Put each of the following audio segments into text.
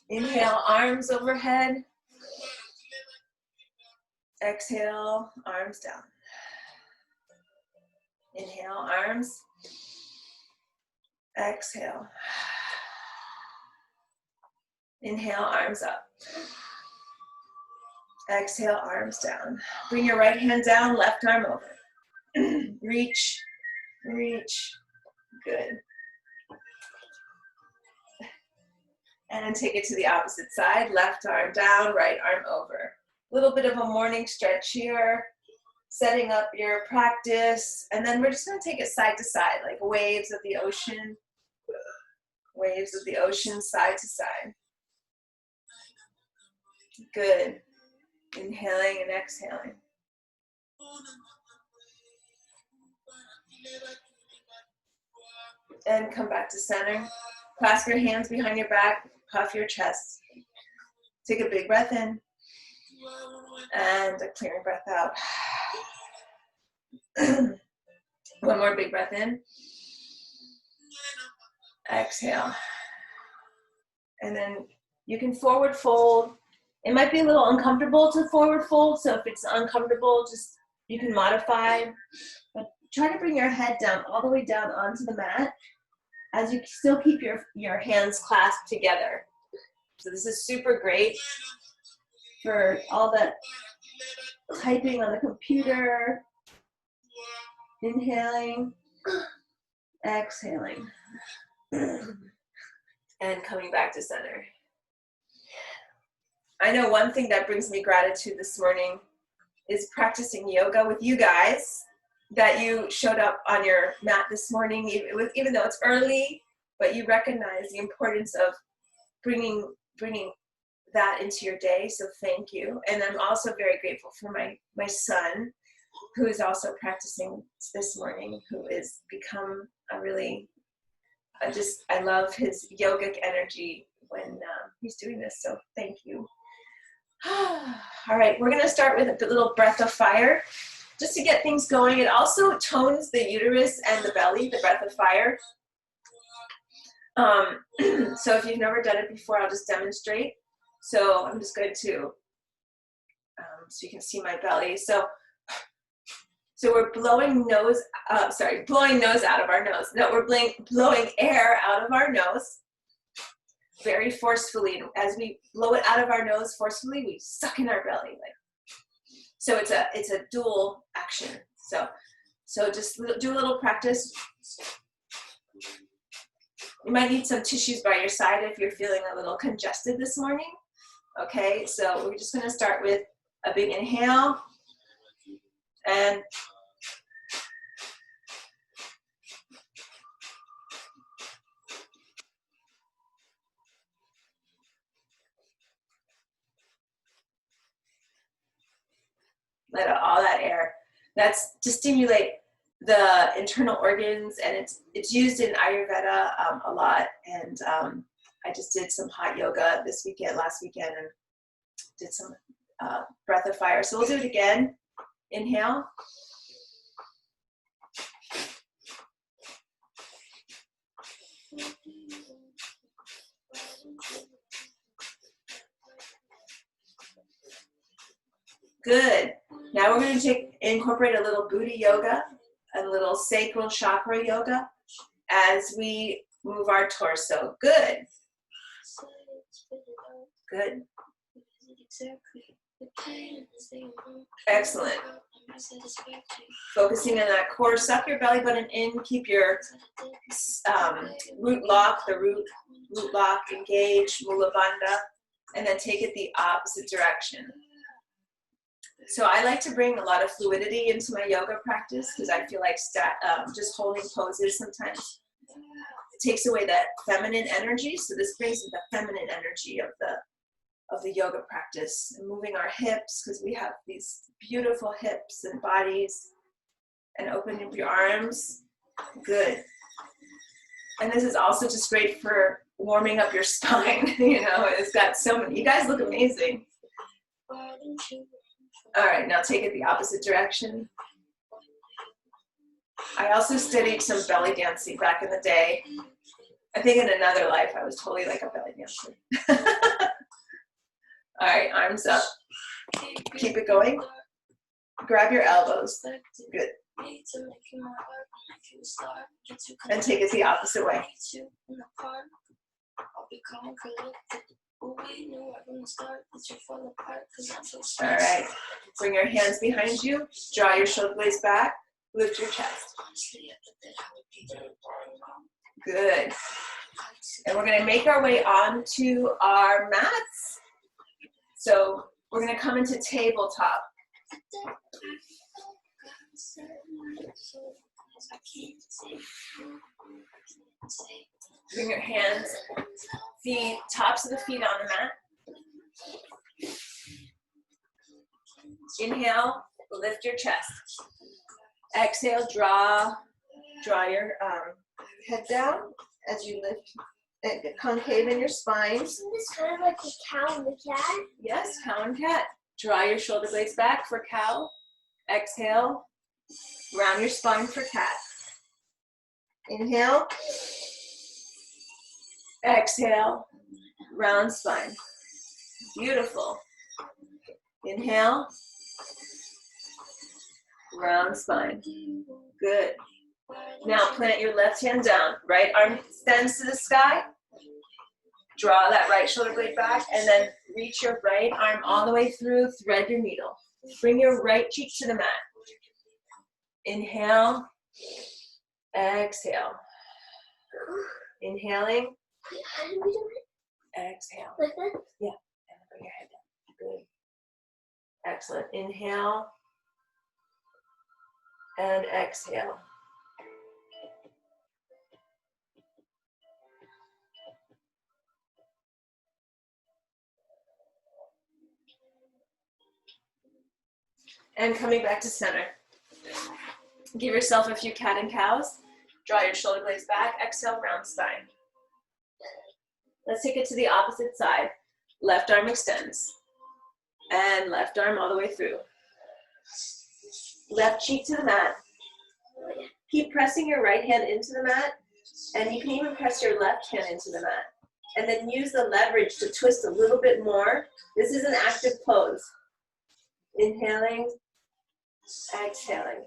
Inhale, arms overhead. Exhale, arms down. Inhale, arms. Exhale. Inhale, arms up. Exhale, arms down. Bring your right hand down, left arm over. Reach, reach. Good. And take it to the opposite side. Left arm down, right arm over. A little bit of a morning stretch here. Setting up your practice. And then we're just going to take it side to side, like waves of the ocean. Waves of the ocean, side to side. Good. Inhaling and exhaling. And come back to center. Clasp your hands behind your back. Puff your chest. Take a big breath in. And a clearing breath out. One more big breath in. Exhale. And then you can forward fold. It might be a little uncomfortable to forward fold, so if it's uncomfortable, just you can modify. But try to bring your head down, all the way down onto the mat, as you still keep your hands clasped together. So this is super great for all that typing on the computer. Inhaling, exhaling, and coming back to center. I know one thing that brings me gratitude this morning is practicing yoga with you guys, that you showed up on your mat this morning, even though it's early, but you recognize the importance of bringing that into your day, so thank you. And I'm also very grateful for my son, who is also practicing this morning, who has become a really, I love his yogic energy when he's doing this, so thank you. All right, we're gonna start with a little breath of fire, just to get things going. It also tones the uterus and the belly, the breath of fire. So if you've never done it before, I'll just demonstrate. So I'm just going to, so you can see my belly. So we're blowing nose out of our nose. No, we're blowing air out of our nose very forcefully. And as we blow it out of our nose forcefully, we suck in our belly. So it's a dual action. So just do a little practice. You might need some tissues by your side if you're feeling a little congested this morning. Okay, so we're just gonna start with a big inhale and let out all that air. That's to stimulate the internal organs, and it's used in Ayurveda a lot. And I just did some hot yoga last weekend, and did some breath of fire. So we'll do it again. Inhale. Good. Now we're going to incorporate a little booty yoga, a little sacral chakra yoga as we move our torso. Good. Good. Excellent. Focusing on that core. Suck your belly button in. Keep your root lock engaged, Mula Bandha, and then take it the opposite direction. So I like to bring a lot of fluidity into my yoga practice, because I feel like just holding poses sometimes takes away that feminine energy. So this brings in the feminine energy of the yoga practice, and moving our hips, because we have these beautiful hips and bodies, and opening up your arms. Good. And this is also just great for warming up your spine. It's got so many. You guys look amazing. All right, now take it the opposite direction. I also studied some belly dancing back in the day. I think in another life I was totally like a belly hamstring. All right, arms up. Keep it going. Grab your elbows. Good. And take it the opposite way. All right. Bring your hands behind you. Draw your shoulder blades back. Lift your chest. Good. And we're going to make our way onto our mats. So we're going to come into tabletop. Bring your hands, feet, tops of the feet on the mat. Inhale, lift your chest. Exhale, draw your head down as you lift, concave in your spine. Isn't this kind of like a cow and a cat? Yes, cow and cat. Draw your shoulder blades back for cow. Exhale, round your spine for cat. Inhale. Exhale, round spine. Beautiful. Inhale. Round spine. Good. Now plant your left hand down. Right arm extends to the sky. Draw that right shoulder blade back and then reach your right arm all the way through. Thread your needle. Bring your right cheek to the mat. Inhale. Exhale. Inhaling. How do we do it? Exhale. Like that? Yeah. And bring your head down. Good. Excellent. Inhale. And exhale. And coming back to center. Give yourself a few cat and cows. Draw your shoulder blades back. Exhale, round spine. Let's take it to the opposite side. Left arm extends. And left arm all the way through. Left cheek to the mat. Keep pressing your right hand into the mat. And you can even press your left hand into the mat. And then use the leverage to twist a little bit more. This is an active pose. Inhaling. Exhaling.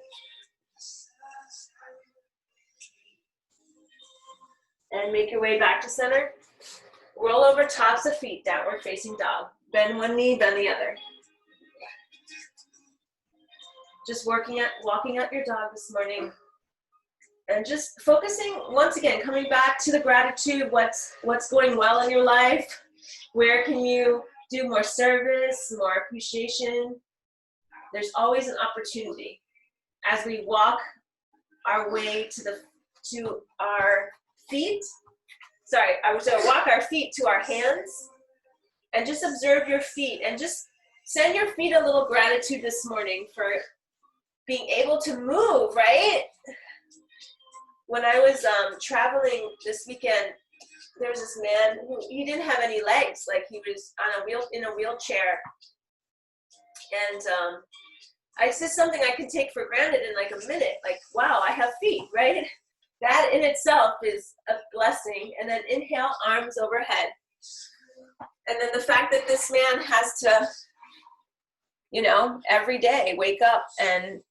And make your way back to center. Roll over tops of feet, downward facing dog. Bend one knee, bend the other. Just walking out your dog this morning. And just focusing, once again, coming back to the gratitude, what's going well in your life. Where can you do more service, more appreciation? There's always an opportunity. As we walk our way to our feet, walk our feet to our hands, and just observe your feet, and just send your feet a little gratitude this morning for being able to move, right? When I was traveling this weekend, there was this man who, he didn't have any legs, like he was in a wheelchair. And it's just something I can take for granted in like a minute, like, wow, I have feet, right? That in itself is a blessing. And then inhale, arms overhead. And then the fact that this man has to, every day wake up and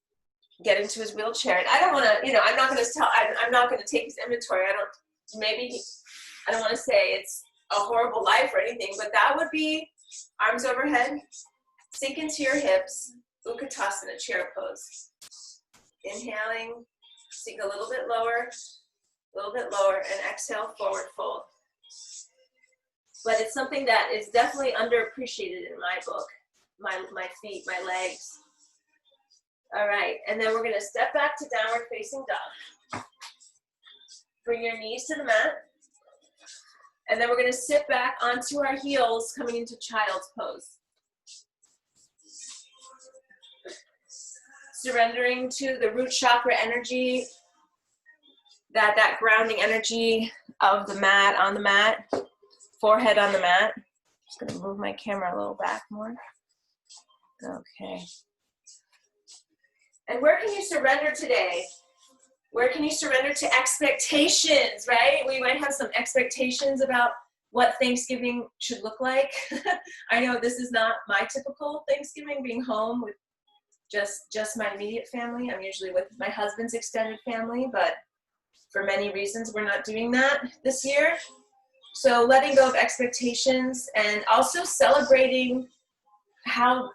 get into his wheelchair. And I don't want to, I'm not going to I'm not going to take his inventory. I don't want to say it's a horrible life or anything, but that would be arms overhead, sink into your hips, Utkatasana, chair pose. Inhaling, sink a little bit lower, and exhale, forward fold. But it's something that is definitely underappreciated in my book, my feet, my legs. All right, and then we're gonna step back to downward facing dog. Bring your knees to the mat. And then we're gonna sit back onto our heels, coming into child's pose. Surrendering to the root chakra energy, that grounding energy of the mat, on the mat, forehead on the mat. Just gonna move my camera a little back more. Okay. And where can you surrender today? Where can you surrender to expectations, right? We might have some expectations about what Thanksgiving should look like. I know this is not my typical Thanksgiving, being home with just my immediate family. I'm usually with my husband's extended family, but for many reasons, we're not doing that this year. So letting go of expectations and also celebrating how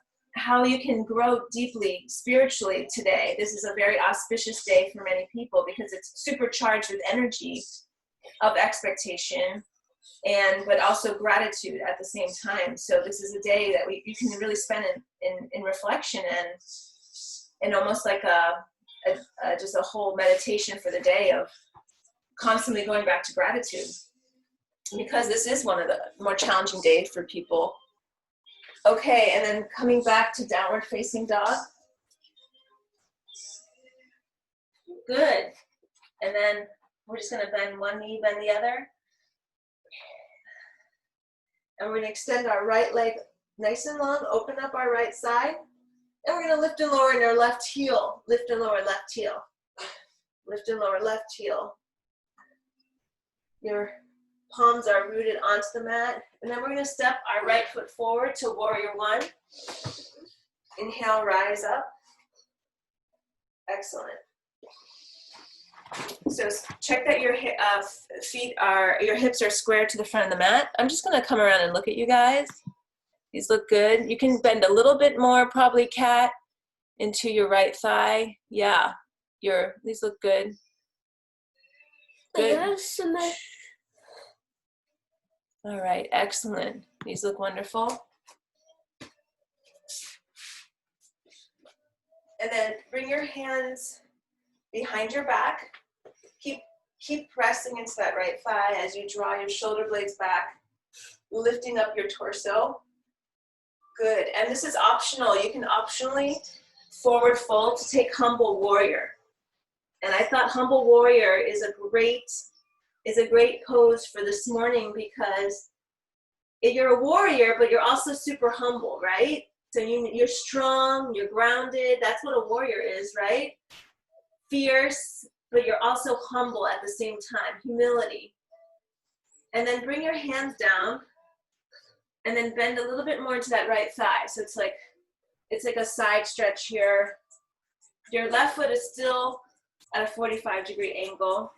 you can grow deeply spiritually today. This is a very auspicious day for many people because it's supercharged with energy of expectation but also gratitude at the same time. So this is a day that you can really spend in reflection and almost like just a whole meditation for the day of constantly going back to gratitude, because this is one of the more challenging days for people. Okay, and then coming back to downward facing dog. Good. And then we're just going to bend one knee, bend the other. And we're going to extend our right leg nice and long, open up our right side. And we're going to lift and lower in our left heel. Lift and lower left heel. Lift and lower left heel. Your palms are rooted onto the mat. And then we're going to step our right foot forward to warrior one. Inhale, rise up. Excellent. So check that your hips are square to the front of the mat. I'm just going to come around and look at you guys. These look good. You can bend a little bit more, probably cat, into your right thigh. Yeah, these look good. Good. All right, excellent. These look wonderful. And then bring your hands behind your back. Keep pressing into that right thigh as you draw your shoulder blades back, lifting up your torso. Good. And this is optional. You can optionally forward fold to take humble warrior. And I thought humble warrior is a great pose for this morning, because you're a warrior, but you're also super humble, right? So you're strong, you're grounded. That's what a warrior is, right? Fierce, but you're also humble at the same time. Humility. And then bring your hands down and then bend a little bit more into that right thigh. So it's like a side stretch here. Your left foot is still at a 45-degree angle.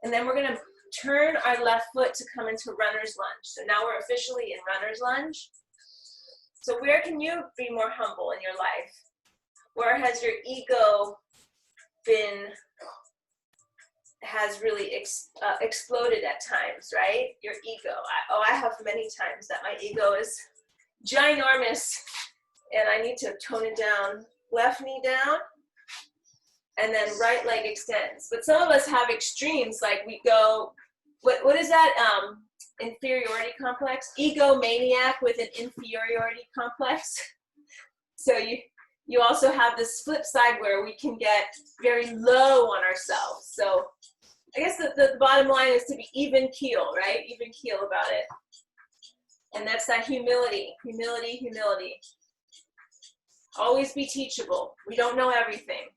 And then we're going to turn our left foot to come into runner's lunge. So now we're officially in runner's lunge. So where can you be more humble in your life? Where has your ego has really exploded at times, right? Your ego. I have many times that my ego is ginormous and I need to tone it down. Left knee down, and then right leg extends. But some of us have extremes, like we go, what is that? Inferiority complex? Egomaniac with an inferiority complex. So you also have this flip side where we can get very low on ourselves. So I guess the bottom line is to be even keel, right? Even keel about it. And that's that humility, humility, humility. Always be teachable. We don't know everything.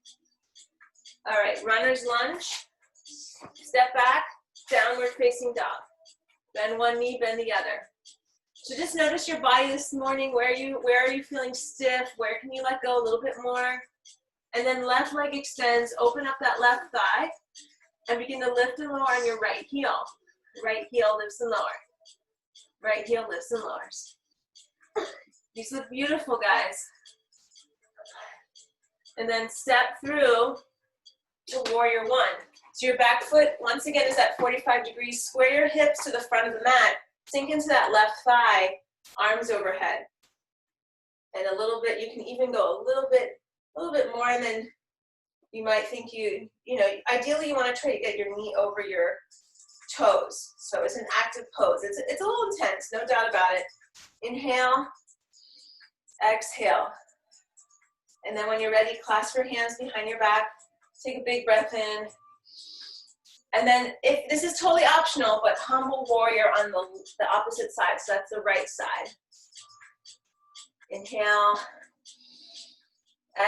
All right, runner's lunge. Step back, downward facing dog. Bend one knee, bend the other. So just notice your body this morning. Where are you feeling stiff? Where can you let go a little bit more? And then left leg extends. Open up that left thigh and begin to lift and lower on your right heel. Right heel lifts and lowers. Right heel lifts and lowers. These look beautiful, guys. And then step through to warrior one. So your back foot, once again, is at 45 degrees. Square your hips to the front of the mat. Sink into that left thigh, arms overhead. And a little bit, you can even go a little bit more than you might think ideally you want to try to get your knee over your toes. So it's an active pose. It's a little intense, no doubt about it. Inhale, exhale. And then when you're ready, clasp your hands behind your back. Take a big breath in. And then if this is totally optional, but humble warrior on the opposite side. So that's the right side. Inhale.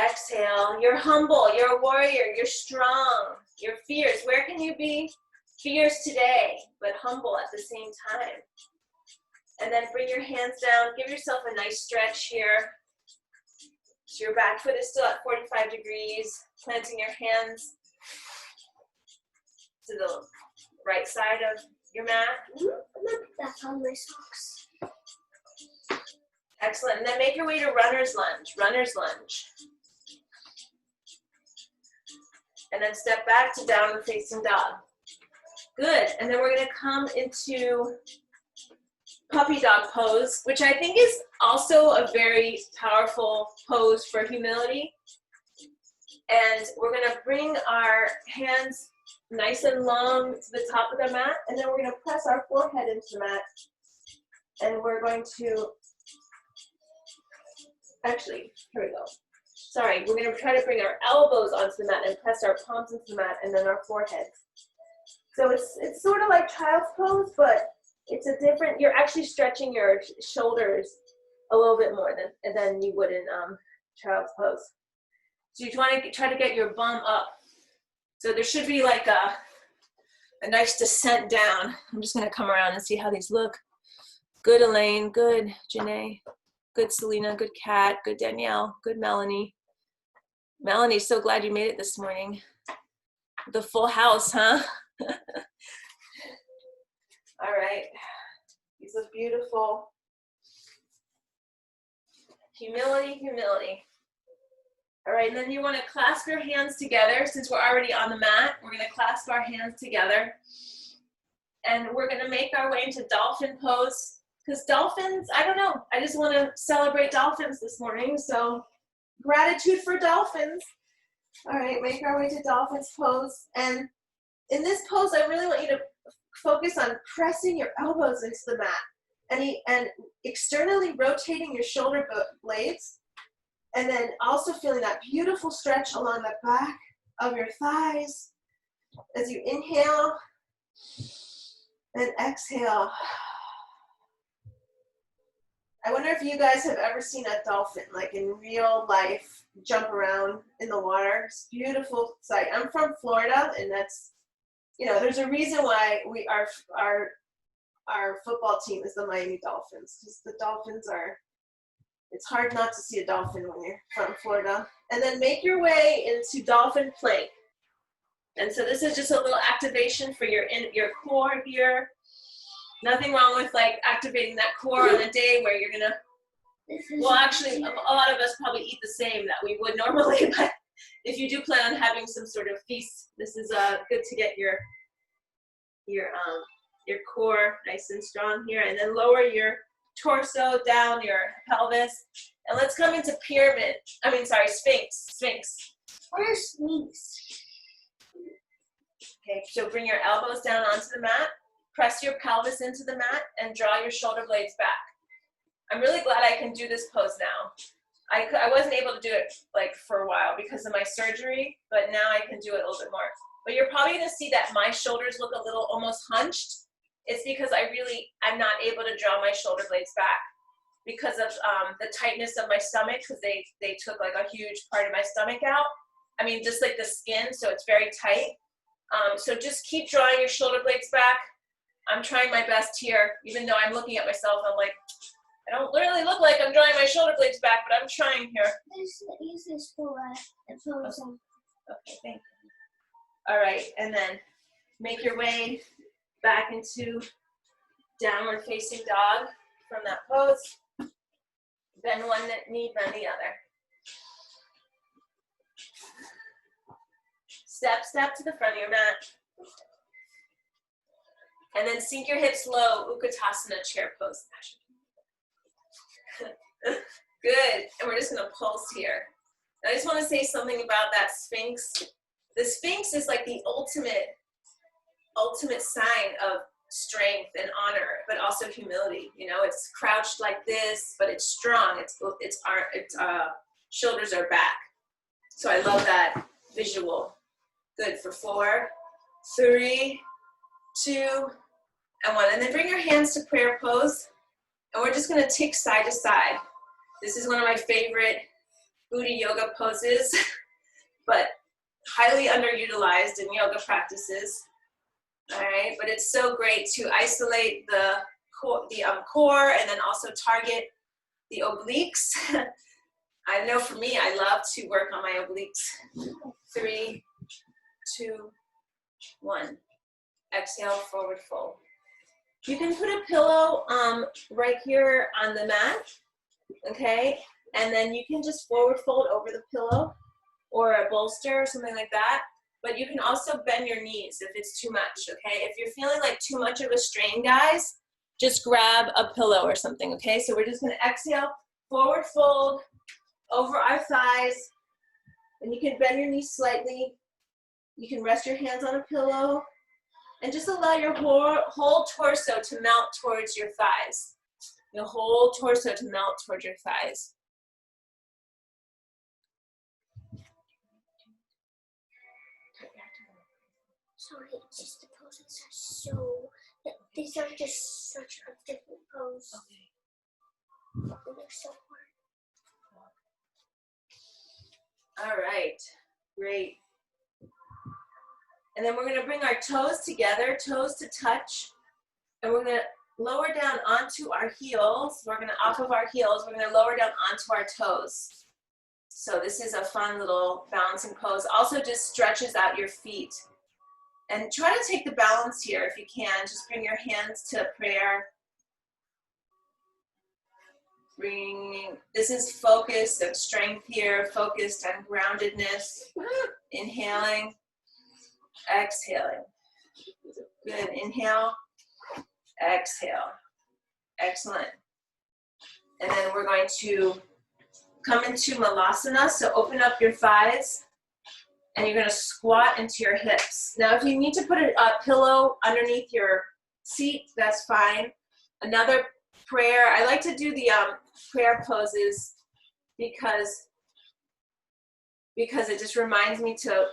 Exhale. You're humble. You're a warrior. You're strong. You're fierce. Where can you be fierce today, but humble at the same time? And then bring your hands down. Give yourself a nice stretch here. So your back foot is still at 45 degrees. Planting your hands to the right side of your mat. I'm gonna put that on my socks. Excellent. And then make your way to runner's lunge. Runner's lunge. And then step back to downward facing dog. Good. And then we're going to come into puppy dog pose, which I think is also a very powerful pose for humility. And we're going to bring our hands nice and long to the top of the mat, and then we're going to press our forehead into the mat. And we're going to, actually, here we go. Sorry, we're going to try to bring our elbows onto the mat and press our palms into the mat, and then our forehead. So it's sort of like child's pose, but it's a different, you're actually stretching your shoulders a little bit more than you would in child's pose. So you want to try to get your bum up. So there should be like a nice descent down. I'm just going to come around and see how these look. Good, Elaine. Good, Janae. Good, Selena. Good, Kat. Good, Danielle. Good, Melanie. Melanie, so glad you made it this morning. The full house, huh? All right. These look beautiful. Humility, humility. All right, and then you want to clasp your hands together. Since we're already on the mat, we're going to clasp our hands together. And we're going to make our way into dolphin pose. Because dolphins, I don't know, I just want to celebrate dolphins this morning. So gratitude for dolphins. All right, make our way to dolphins pose. And in this pose, I really want you to focus on pressing your elbows into the mat and externally rotating your shoulder blades. And then also feeling that beautiful stretch along the back of your thighs as you inhale and exhale. I wonder if you guys have ever seen a dolphin, like in real life, jump around in the water. It's a beautiful sight. I'm from Florida, and that's, you know, there's a reason why our football team is the Miami Dolphins, because the dolphins are, it's hard not to see a dolphin when you're from Florida. And then make your way into dolphin plank. And so this is just a little activation for your core here. Nothing wrong with like activating that core on a day where you're gonna, well actually a lot of us probably eat the same that we would normally, but if you do plan on having some sort of feast, this is good to get your core nice and strong here, and then lower your torso down, your pelvis, and let's come into Sphinx. Where's Sphinx? Okay, so bring your elbows down onto the mat, press your pelvis into the mat, and draw your shoulder blades back. I'm really glad I can do this pose now. I wasn't able to do it like for a while because of my surgery, but now I can do it a little bit more. But you're probably gonna see that my shoulders look a little almost hunched. It's because I'm not able to draw my shoulder blades back because of the tightness of my stomach, because they took like a huge part of my stomach out. I mean, just like the skin, so it's very tight. So just keep drawing your shoulder blades back. I'm trying my best here, even though I'm looking at myself, I'm like, I don't really look like I'm drawing my shoulder blades back, but I'm trying here. Use this for pose. Okay, thank you. All right, and then make your way back into downward facing dog from that pose. Bend one knee, bend the other. Step to the front of your mat. And then sink your hips low, Utkatasana chair pose. Good, and we're just gonna pulse here. I just wanna say something about that Sphinx. The Sphinx is like the ultimate sign of strength and honor, but also humility. You know, it's crouched like this, but it's strong. Its shoulders are back. So I love that visual. Good, for 4, 3, 2, and 1. And then bring your hands to prayer pose. And we're just gonna tick side to side. This is one of my favorite booty yoga poses, but highly underutilized in yoga practices. All right, but it's so great to isolate the core, and then also target the obliques. I know for me, I love to work on my obliques. 3, 2, 1. Exhale, forward fold. You can put a pillow right here on the mat, okay? And then you can just forward fold over the pillow or a bolster or something like that. But you can also bend your knees if it's too much, okay? If you're feeling like too much of a strain, guys, just grab a pillow or something, okay? So we're just gonna exhale, forward fold over our thighs, and you can bend your knees slightly. You can rest your hands on a pillow, and just allow your whole torso to melt towards your thighs. Your whole torso to melt towards your thighs. Sorry, it's just the poses are so, these are just such a different pose. Okay. And they're so hard. All right, great. And then we're gonna bring our toes together, toes to touch, and we're gonna lower down onto our heels. We're gonna, off of our heels, we're gonna lower down onto our toes. So this is a fun little balancing pose. Also just stretches out your feet. And try to take the balance here if you can. Just bring your hands to prayer. This is focus of strength here, focused on groundedness. Inhaling, exhaling. Good, inhale, exhale. Excellent. And then we're going to come into Malasana, so open up your thighs. And you're gonna squat into your hips. Now, if you need to put a pillow underneath your seat, that's fine. Another prayer, I like to do the prayer poses because it just reminds me to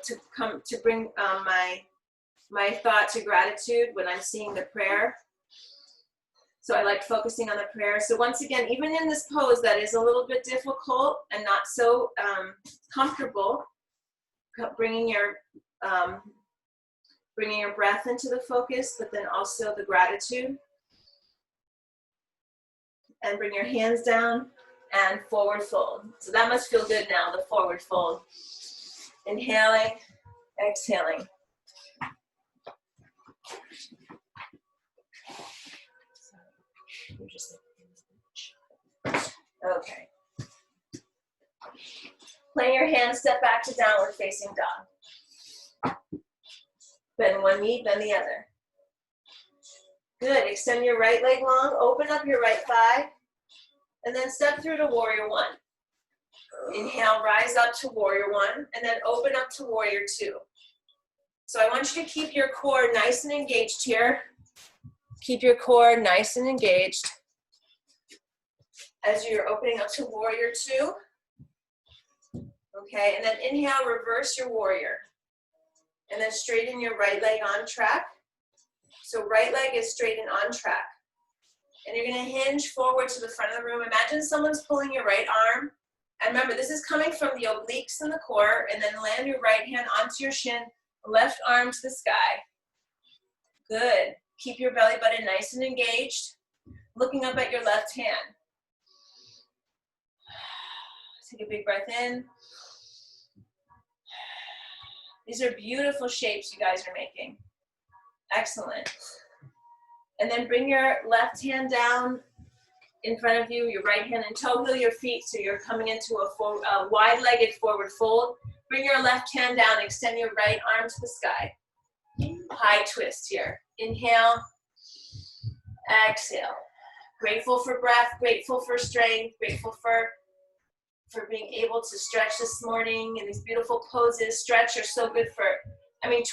bring my thought to gratitude when I'm seeing the prayer. So I like focusing on the prayer. So once again, even in this pose that is a little bit difficult and not so comfortable, bringing your breath into the focus, but then also the gratitude. And bring your hands down and forward fold. So that must feel good now, the forward fold. Inhaling, exhaling. Okay. Plant your hands, step back to downward facing dog. Bend one knee, bend the other. Good, extend your right leg long, open up your right thigh, and then step through to warrior one. Inhale, rise up to warrior one, and then open up to warrior two. So I want you to keep your core nice and engaged here. Keep your core nice and engaged as you're opening up to warrior two. Okay, and then inhale, reverse your warrior. And then straighten your right leg on track. So right leg is straight and on track. And you're gonna hinge forward to the front of the room. Imagine someone's pulling your right arm. And remember, this is coming from the obliques and the core, and then land your right hand onto your shin, left arm to the sky. Good. Keep your belly button nice and engaged, looking up at your left hand. Take a big breath in. These are beautiful shapes you guys are making. Excellent. And then bring your left hand down in front of you, your right hand, and toe heel your feet so you're coming into a wide-legged forward fold. Bring your left hand down, extend your right arm to the sky. High twist here. Inhale, exhale. Grateful for breath, grateful for strength, grateful for being able to stretch this morning in these beautiful poses. Stretch are so good for,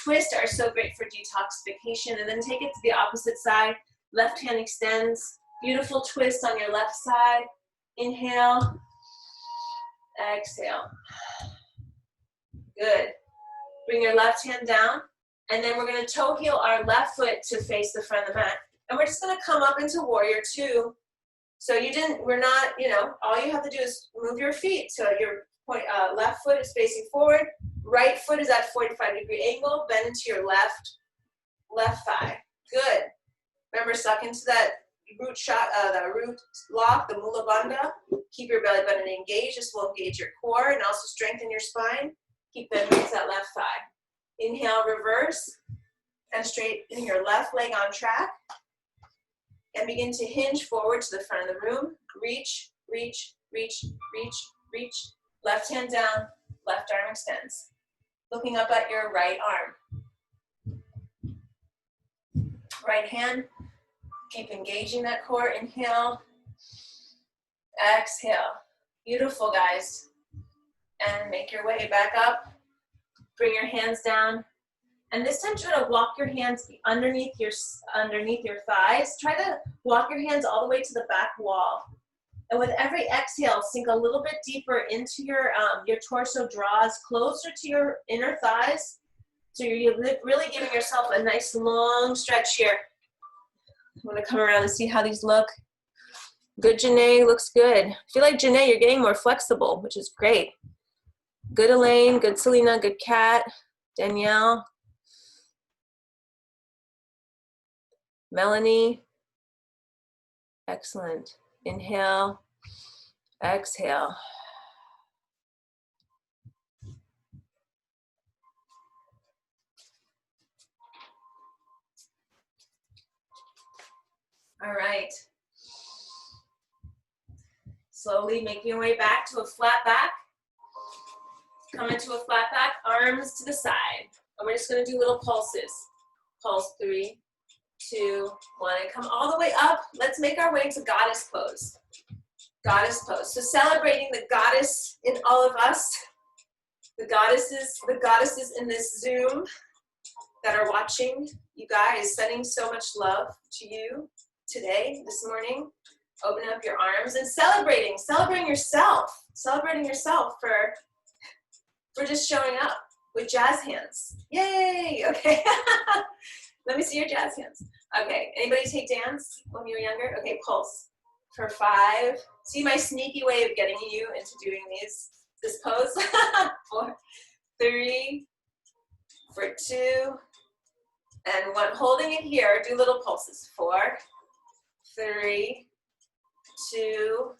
twist are so great for detoxification. And then take it to the opposite side. Left hand extends. Beautiful twist on your left side. Inhale, exhale. Good. Bring your left hand down. And then we're going to toe heel our left foot to face the front of the mat. And we're just going to come up into warrior two. So all you have to do is move your feet. So your left foot is facing forward. Right foot is at 45-degree angle. Bend into your left thigh. Good. Remember, suck into that root shot, the root lock, the Mula Bandha. Keep your belly button engaged. This will engage your core and also strengthen your spine. Keep bending that left thigh. Inhale, reverse, and straighten your left leg on track. And begin to hinge forward to the front of the room. Reach, reach, reach, reach, reach. Left hand down, left arm extends. Looking up at your right arm. Right hand, keep engaging that core. Inhale, exhale. Beautiful, guys. And make your way back up. Bring your hands down. And this time try to walk your hands underneath your thighs. Try to walk your hands all the way to the back wall. And with every exhale, sink a little bit deeper into your torso, draws closer to your inner thighs. So you're really giving yourself a nice long stretch here. I'm gonna come around and see how these look. Good, Janae, looks good. I feel like, Janae, you're getting more flexible, which is great. Good, Elaine, good, Selena, good, Kat, Danielle. Melanie, excellent. Inhale, exhale. All right. Slowly make your way back to a flat back. Come into a flat back, arms to the side. And we're just gonna do little pulses. Pulse 3, 2, 1, and come all the way up. Let's make our way to goddess pose. Goddess pose. So celebrating the goddess in all of us, the goddesses in this Zoom that are watching. You guys, sending so much love to you today, this morning. Open up your arms and celebrating yourself for just showing up with jazz hands. Yay, okay. Let me see your jazz hands. Okay, anybody take dance when you were younger? Okay, pulse for 5. See my sneaky way of getting you into doing this pose? 4, 3, for 2, and 1. Holding it here, do little pulses. 4, 3, 2,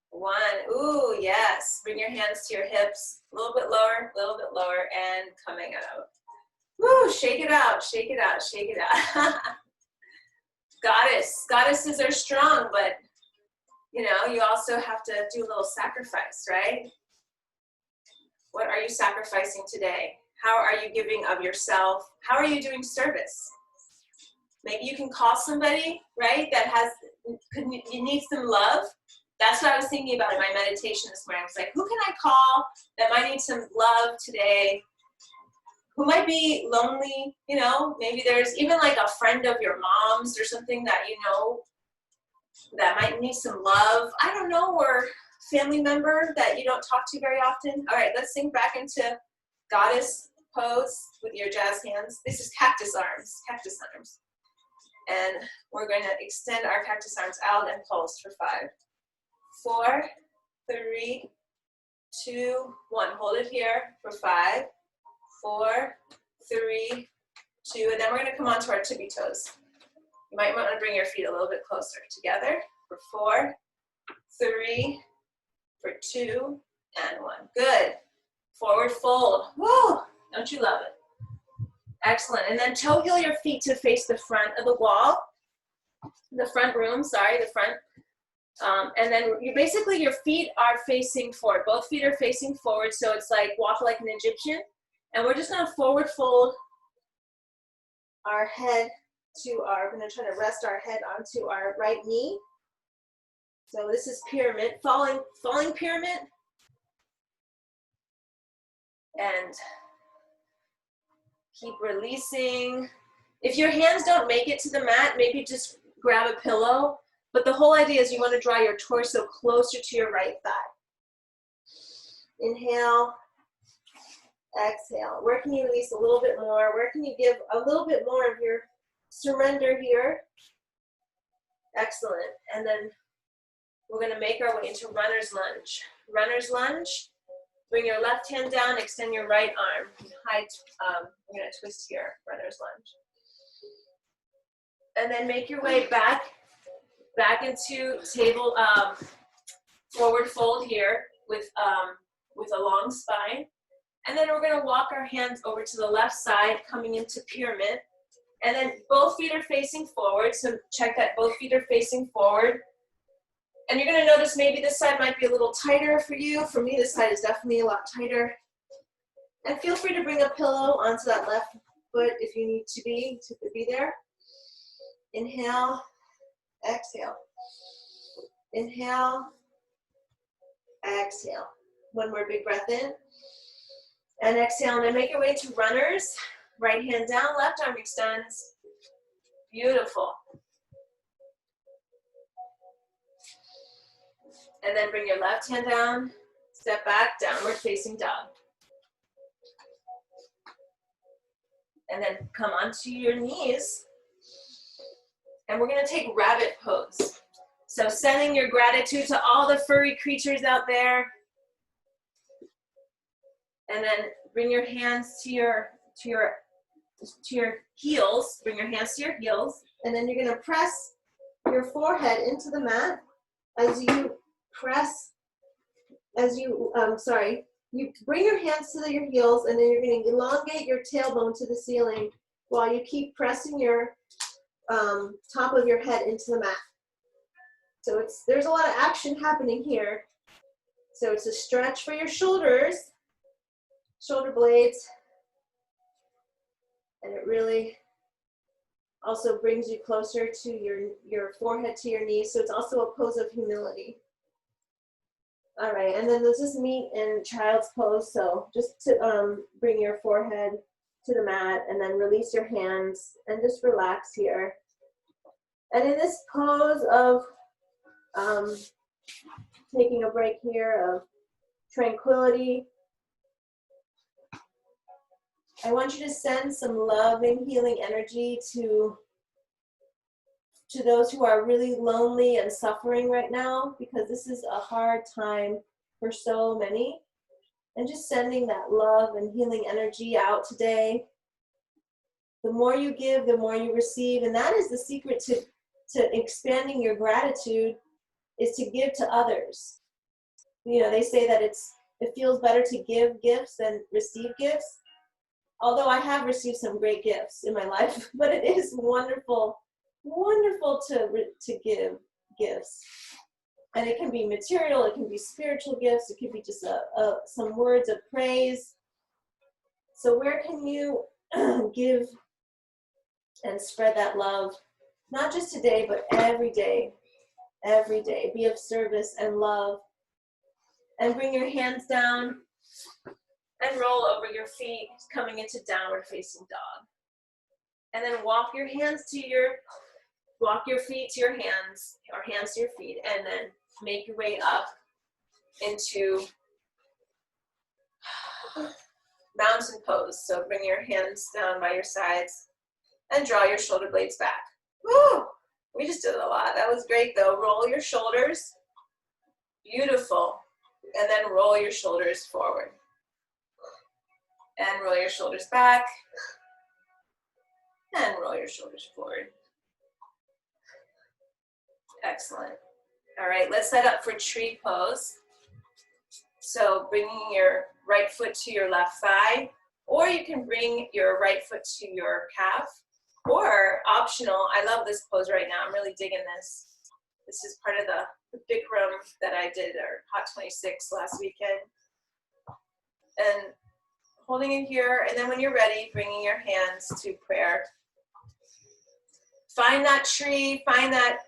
1. Ooh, yes. Bring your hands to your hips. A little bit lower, and coming out. Woo, shake it out, shake it out, shake it out. Goddesses are strong, but you know, you also have to do a little sacrifice, right? What are you sacrificing today? How are you giving of yourself? How are you doing service? Maybe you can call somebody, right, that you need some love. That's what I was thinking about in my meditation this morning. I was like, who can I call that might need some love today? Who might be lonely, you know? Maybe there's even like a friend of your mom's or something that you know that might need some love. I don't know, or family member that you don't talk to very often. All right, let's sink back into goddess pose with your jazz hands. This is cactus arms. And we're going to extend our cactus arms out and pulse for 5, 4, 3, 2, 1. Hold it here for 5, 4, 3, 2, and then we're going to come onto our tippy toes. You might want to bring your feet a little bit closer together for 4, 3, for 2, and 1. Good. Forward fold. Woo! Don't you love it? Excellent. And then toe heel your feet to face the front of the wall, the front room, sorry, the front. And then your feet are facing forward. Both feet are facing forward, so it's like walk like an Egyptian. And we're just going to forward fold our head we're going to try to rest our head onto our right knee. So this is pyramid, falling pyramid. And keep releasing. If your hands don't make it to the mat, maybe just grab a pillow. But the whole idea is you want to draw your torso closer to your right thigh. Inhale, exhale. Where can you release a little bit more? Where can you give a little bit more of your surrender here? Excellent. And then we're going to make our way into runner's lunge. Runner's lunge. Bring your left hand down, extend your right arm. We're going to twist here, runner's lunge. And then make your way back back into table forward fold here with a long spine. And then we're going to walk our hands over to the left side, coming into pyramid. And then both feet are facing forward. So check that both feet are facing forward. And you're going to notice maybe this side might be a little tighter for you. For me, this side is definitely a lot tighter. And feel free to bring a pillow onto that left foot if you need to be there. Inhale, exhale. Inhale, exhale. One more big breath in. And exhale, and then make your way to runners. Right hand down, left arm extends. Beautiful. And then bring your left hand down, step back, downward facing dog. And then come onto your knees. And we're gonna take rabbit pose. So sending your gratitude to all the furry creatures out there. And then bring your hands to your heels. Bring your hands to your heels. And then you're gonna press your forehead into the mat as you you bring your hands to your heels, and then you're gonna elongate your tailbone to the ceiling while you keep pressing your top of your head into the mat. So there's a lot of action happening here. So it's a stretch for your shoulders, shoulder blades, and it really also brings you closer to your forehead to your knees. So it's also a pose of humility. All right, and then let's just meet in child's pose. So just to bring your forehead to the mat and then release your hands and just relax here. And in this pose of taking a break here of tranquility, I want you to send some loving, healing energy to those who are really lonely and suffering right now, because this is a hard time for so many. And just sending that love and healing energy out today. The more you give, the more you receive. And that is the secret to expanding your gratitude, is to give to others. You know, they say that it feels better to give gifts than receive gifts. Although I have received some great gifts in my life, but it is wonderful to give gifts. And it can be material, it can be spiritual gifts, it could be just some words of praise. So where can you give and spread that love? Not just today, but every day. Every day. Be of service and love. And bring your hands down and roll over your feet, coming into downward facing dog. And then walk your feet to your hands, or hands to your feet, and then make your way up into mountain pose. So bring your hands down by your sides and draw your shoulder blades back. Woo! We just did a lot. That was great though. Roll your shoulders. Beautiful. And then roll your shoulders forward. And roll your shoulders back. And roll your shoulders forward. Excellent. All right, let's set up for tree pose. So bringing your right foot to your left thigh, or you can bring your right foot to your calf, or optional, I love this pose right now. I'm really digging this. This is part of the Bikram that I did, or Hot 26 last weekend. And holding it here, and then when you're ready, bringing your hands to prayer. Find that tree, find that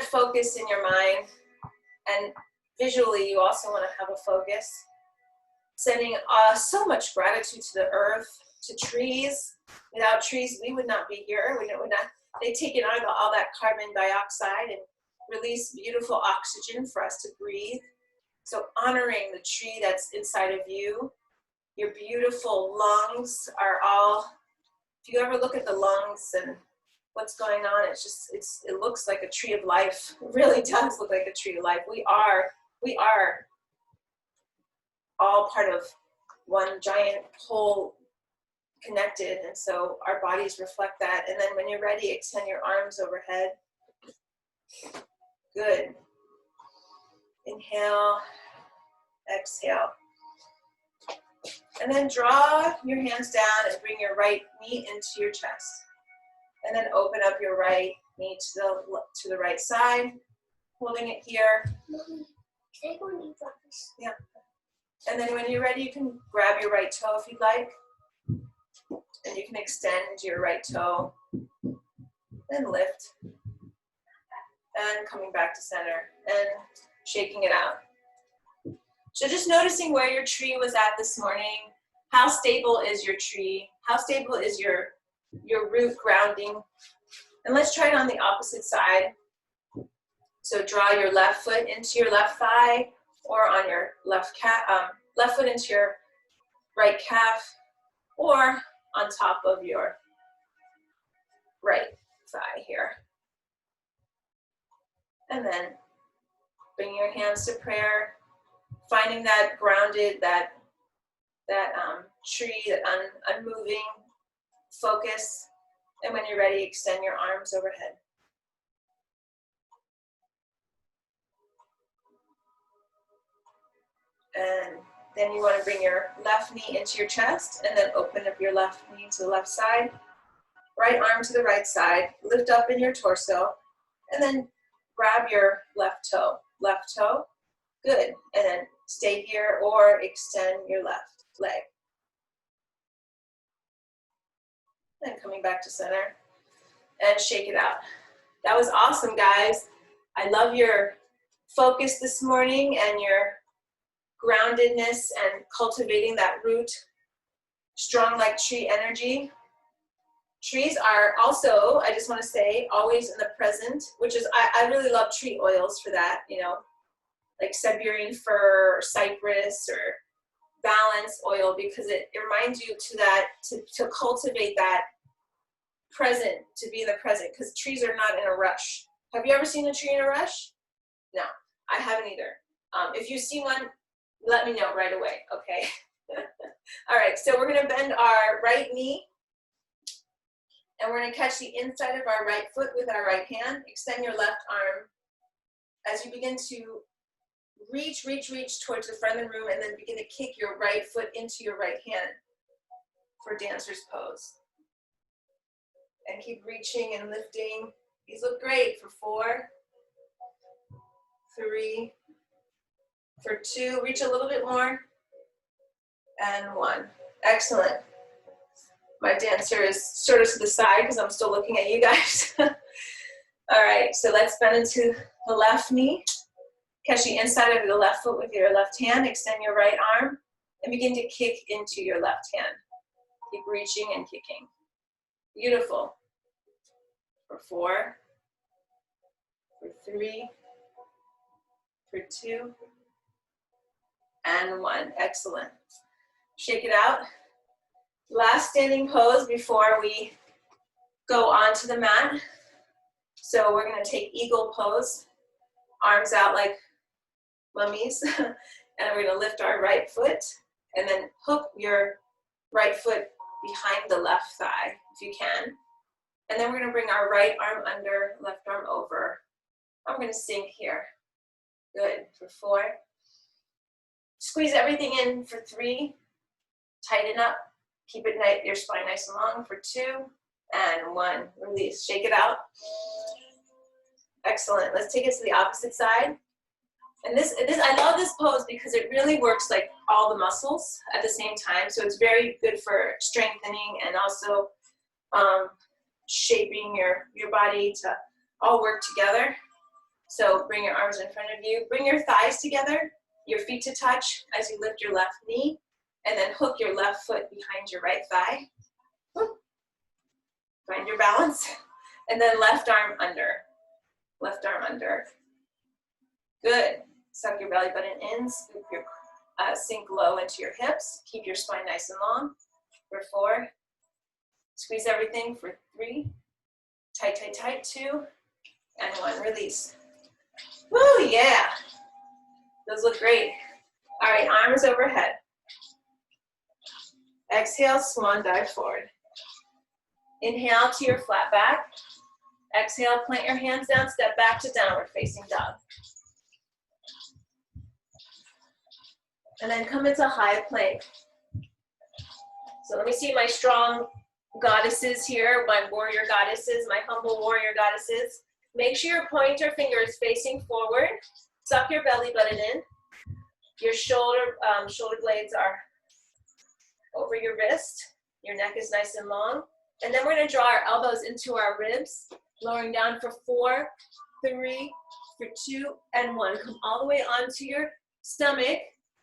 focus in your mind, and visually you also want to have a focus. Sending so much gratitude to the earth, to trees. Without trees, we would not be here. They take in all that carbon dioxide and release beautiful oxygen for us to breathe. So honoring the tree that's inside of you. Your beautiful lungs are all, if you ever look at the lungs and what's going on, it looks like a tree of life. It really does look like a tree of life. We are all part of one giant whole, connected, and so our bodies reflect that. And then when you're ready, extend your arms overhead Good. Inhale, exhale. And then draw your hands down and bring your right knee into your chest. And then open up your right knee to the right side, holding it here. Mommy, can I go and eat breakfast? Yeah. And then when you're ready, you can grab your right toe if you'd like. And you can extend your right toe and lift. And coming back to center and shaking it out. So just noticing where your tree was at this morning. How stable is your tree? How stable is your root grounding? And let's try it on the opposite side. So draw your left foot into your left thigh, or on your left foot into your right calf, or on top of your right thigh here. And then bring your hands to prayer, finding that grounded, that tree, that unmoving focus. And when you're ready, extend your arms overhead. And then you want to bring your left knee into your chest and then open up your left knee to the left side. Right arm to the right side. Lift up in your torso. And then grab your left toe. Left toe. Good. And then stay here or extend your left leg. And coming back to center. And shake it out. That was awesome, guys. I love your focus this morning and your groundedness and cultivating that root, strong like tree energy. Trees are also, I just want to say, always in the present, which is, I really love tree oils for that, you know, like Siberian fir or cypress or balance oil, because it reminds you to cultivate that present, to be in the present, because trees are not in a rush. Have you ever seen a tree in a rush? No, I haven't either. If you see one, let me know right away, okay? All right, so we're gonna bend our right knee, and we're gonna catch the inside of our right foot with our right hand. Extend your left arm as you begin to reach towards the front of the room, and then begin to kick your right foot into your right hand for dancer's pose. And keep reaching and lifting. These look great for 4, 3, for 2, reach a little bit more, and 1. Excellent. My dancer is sort of to the side because I'm still looking at you guys. All right, so let's bend into the left knee. Catch the inside of the left foot with your left hand. Extend your right arm and begin to kick into your left hand. Keep reaching and kicking. Beautiful. For 4, for 3, for 2, and 1. Excellent. Shake it out. Last standing pose before we go onto the mat. So we're going to take eagle pose, arms out like mummies, and we're going to lift our right foot and then hook your right foot behind the left thigh if you can. And then we're going to bring our right arm under, left arm over. I'm going to sink here. Good. For 4. Squeeze everything in for 3. Tighten up. Keep it nice, your spine nice and long for 2. And 1. Release. Shake it out. Excellent. Let's take it to the opposite side. And this I love this pose because it really works like all the muscles at the same time. So it's very good for strengthening and also shaping your body to all work together. So bring your arms in front of you. Bring your thighs together, your feet to touch as you lift your left knee, and then hook your left foot behind your right thigh. Find your balance. And then left arm under. Left arm under. Good. Suck your belly button in. Scoop your, sink low into your hips. Keep your spine nice and long. For 4. Squeeze everything for 3. Tight, tight, tight. 2. And 1. Release. Woo, yeah. Those look great. All right, arms overhead. Exhale, swan dive forward. Inhale to your flat back. Exhale, plant your hands down, step back to downward facing dog. And then come into high plank. So let me see my strong goddesses here, my warrior goddesses, my humble warrior goddesses. Make sure your pointer finger is facing forward. Suck your belly button in. Your shoulder blades are over your wrist. Your neck is nice and long. And then we're gonna draw our elbows into our ribs, lowering down for 4, 3, for 2, and 1. Come all the way onto your stomach,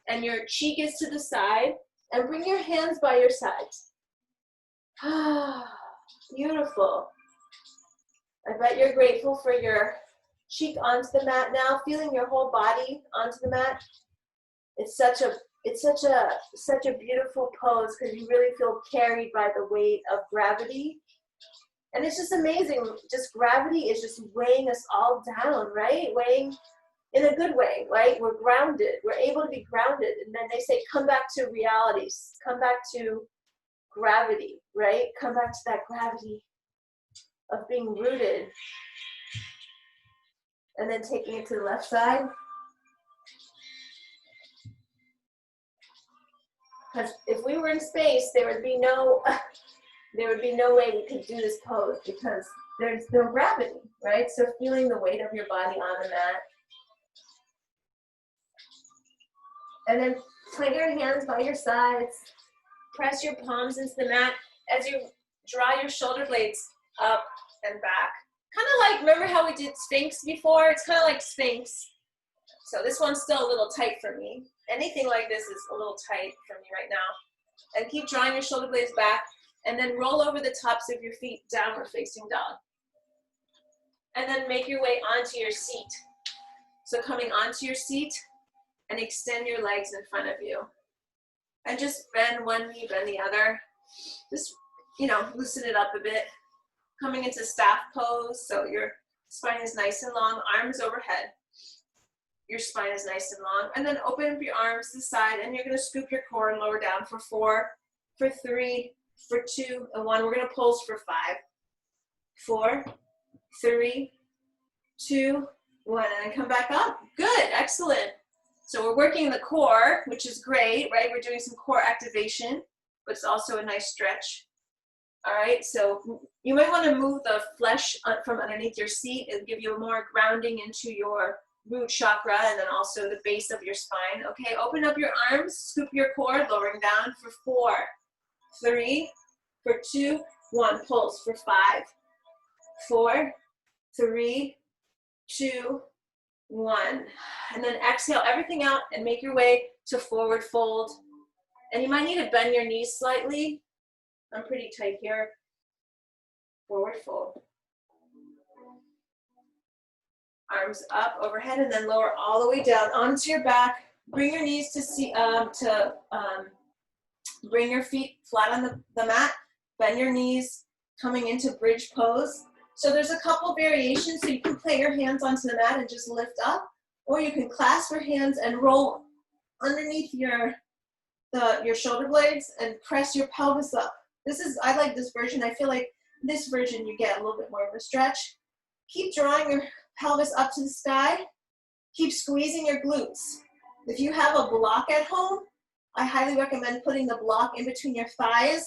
and your cheek is to the side, and bring your hands by your sides. Beautiful. I bet you're grateful for your cheek onto the mat now, feeling your whole body onto the mat. It's such a beautiful pose because you really feel carried by the weight of gravity. And it's just amazing. Just gravity is just weighing us all down, right? Weighing in a good way, right? We're grounded. We're able to be grounded. And then they say, come back to realities. Come back to gravity, right? Come back to that gravity of being rooted. And then taking it to the left side. Because if we were in space, there would be no way we could do this pose because there's no gravity, right? So feeling the weight of your body on the mat. And then plant your hands by your sides. Press your palms into the mat as you draw your shoulder blades up and back. Kind of like, remember how we did Sphinx before? It's kind of like Sphinx. So this one's still a little tight for me. Anything like this is a little tight for me right now. And keep drawing your shoulder blades back, and then roll over the tops of your feet, downward facing dog. And then make your way onto your seat. So coming onto your seat, and extend your legs in front of you. And just bend one knee, bend the other. Just, loosen it up a bit. Coming into staff pose, so your spine is nice and long, arms overhead. Your spine is nice and long. And then open up your arms to the side, and you're gonna scoop your core and lower down for 4, for 3, for 2, and 1. We're gonna pulse for 5, 4, 3, 2, 1, and then come back up. Good, excellent. So we're working the core, which is great, right? We're doing some core activation, but it's also a nice stretch. All right, so you might want to move the flesh from underneath your seat. It'll give you more grounding into your root chakra and then also the base of your spine. Okay, open up your arms, scoop your core, lowering down for 4, 3, for 2, 1. Pulse for 5, 4, 3, 2, 1. And then exhale everything out and make your way to forward fold. And you might need to bend your knees slightly. I'm pretty tight here. Forward fold. Arms up overhead and then lower all the way down onto your back. Bring your knees to bring your feet flat on the mat. Bend your knees, coming into bridge pose. So there's a couple variations. So you can plant your hands onto the mat and just lift up, or you can clasp your hands and roll underneath your shoulder blades and press your pelvis up. I like this version. I feel like this version you get a little bit more of a stretch. Keep drawing your pelvis up to the sky. Keep squeezing your glutes. If you have a block at home, I highly recommend putting the block in between your thighs.